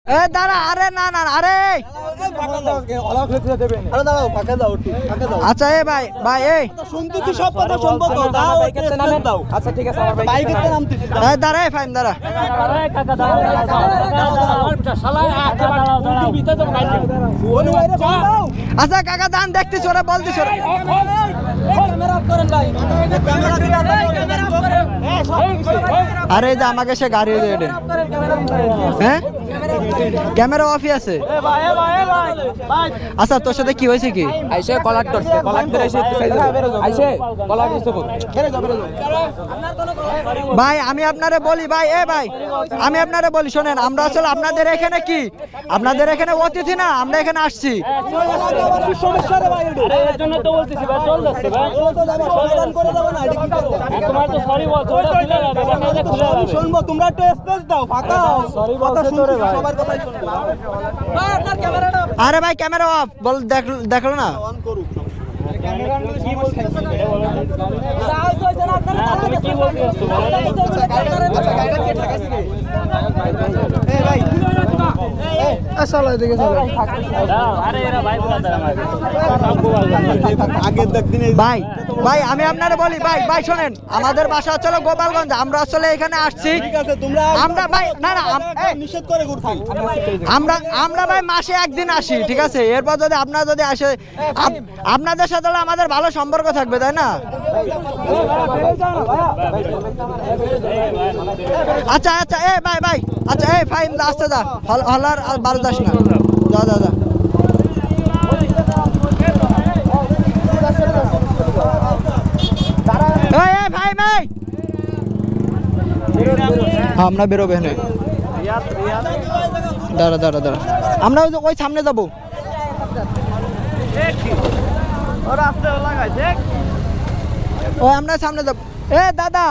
এ দাঁড়া, আরে না না আরে আচ্ছা এ ভাই ভাই এই শুনতেছি সব কথা শুনবো তো দাও দাও। আচ্ছা ঠিক আছে আমার বাইকে তো নামতেছি এই দাঁড়া এই ফাইন দাঁড়া আচ্ছা কাকা দান দেখতিস ওরা বলতিস ওরা আরে এই যে আমাকে সে গাড়ি দেবে হ্যাঁ ক্যামেরা অফই আছে আচ্ছা তোর সাথে কি হয়েছে কি আইসে কলার ধরছে কলার ধরে আইসে কলার দিছে ভাই আমি আপনারে বলি ভাই এ ভাই আমি আপনারে বলি শোনেন আমরা আসলে আপনাদের এখানে কি আপনাদের এখানে অতিথি না আমরা এখানে আসছি সমস্যা রে ভাই এর জন্য তো বলতেছি ভাই চল যাচ্ছে ভাই সমাধান করে দাও না এটা কি করব তোমার তো সরি বল তোরা খুলে যাবে না খুলে যাবে শুনবো তোমরা একটু স্পেস দাও ফাঁকা সরি কথা শুনতে সবার কথাই শুনবো ভাই আপনার ক্যামেরাটা আরে ভাই ক্যামেরা অফ বল দেখলো না অন করুক কি বলতেছিস কি বলতেছিস গাড়িটা কে ঠকাইছে এই ভাই আসলে দেখে চলো আরে এরা ভাই বলাতে আমাকে আগের দিনে ভাই ভাই আমি আপনারে বলি ভাই ভাই শোনেন আমাদের বাসা হচ্ছে গোপালগঞ্জ আমরা আসলে এখানে আসছি ঠিক আছে তোমরা আমরা ভাই না না নিষেধ করে ঘুরছি আমরা ভাই মাসে একদিন আসি ঠিক আছে এরপর যদি আপনারা যদি আসে আপনাদের সাথে হলে আমাদের ভালো সম্পর্ক থাকবে তাই না আচ্ছা আচ্ছা এ ভাই ভাই আচ্ছা এই ফাইন আসতে দা হলার আর বারো দাস না যা যা যা এই ভাই ভাই আমরা বেরোবে না দাঁড়া দাঁড়া দাঁড়া আমরা ওই সামনে যাবো ওই আমরা সামনে যাবো এ দাদা